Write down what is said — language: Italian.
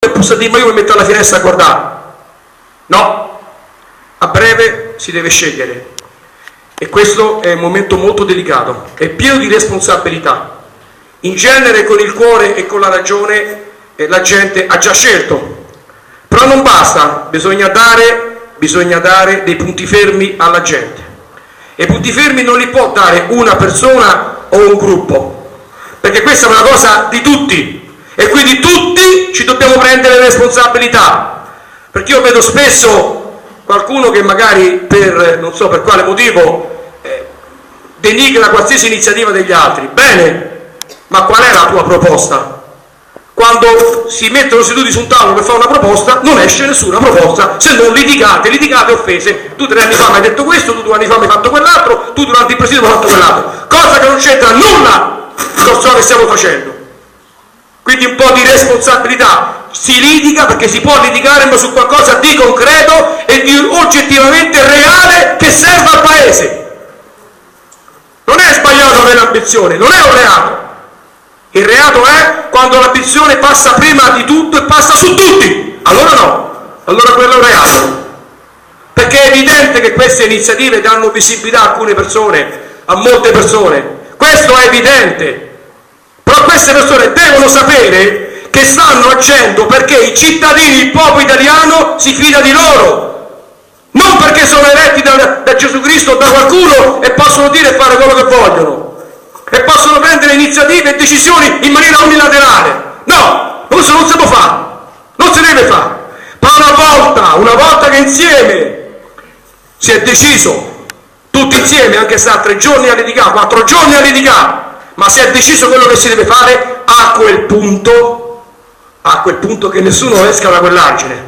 e possa dire ma io mi metto alla finestra a guardare. No, a breve si deve scegliere e questo è un momento molto delicato, è pieno di responsabilità. In genere con il cuore e con la ragione la gente ha già scelto, però non basta, bisogna dare dei punti fermi alla gente e i punti fermi non li può dare una persona o un gruppo, perché questa è una cosa di tutti e quindi tutti ci dobbiamo prendere le responsabilità, perché io vedo spesso qualcuno che magari per non so per quale motivo denigra qualsiasi iniziativa degli altri. Bene, ma qual è la tua proposta? Quando si mettono seduti su un tavolo per fare una proposta non esce nessuna proposta, se non litigate offese. Tu 3 anni fa mi hai detto questo, tu 2 anni fa mi hai fatto quell'altro, tu durante il presidio mi hai fatto quell'altro, cosa che non c'entra nulla con ciò che stiamo facendo. Quindi un po' di responsabilità, si litiga perché si può litigare ma su qualcosa di concreto e di oggettivamente reale che serva al paese. Non è sbagliato avere l'ambizione, non è un reato. Il reato è quando l'ambizione passa prima di tutto e passa su tutti. Allora no, allora quello è un reato. Perché è evidente che queste iniziative danno visibilità a alcune persone, a molte persone. Questo è evidente. Però queste persone devono sapere che stanno agendo perché i cittadini, il popolo italiano si fida di loro, non perché sono eletti da Gesù Cristo o da qualcuno e possono dire e fare quello che vogliono e possono prendere iniziative e decisioni in maniera unilaterale. No, questo non si può fare, non si deve fare. Ma una volta che insieme si è deciso, tutti insieme, anche se 3 giorni a litigare, 4 giorni a litigare, ma si è deciso quello che si deve fare, a quel punto che nessuno esca da quell'argine.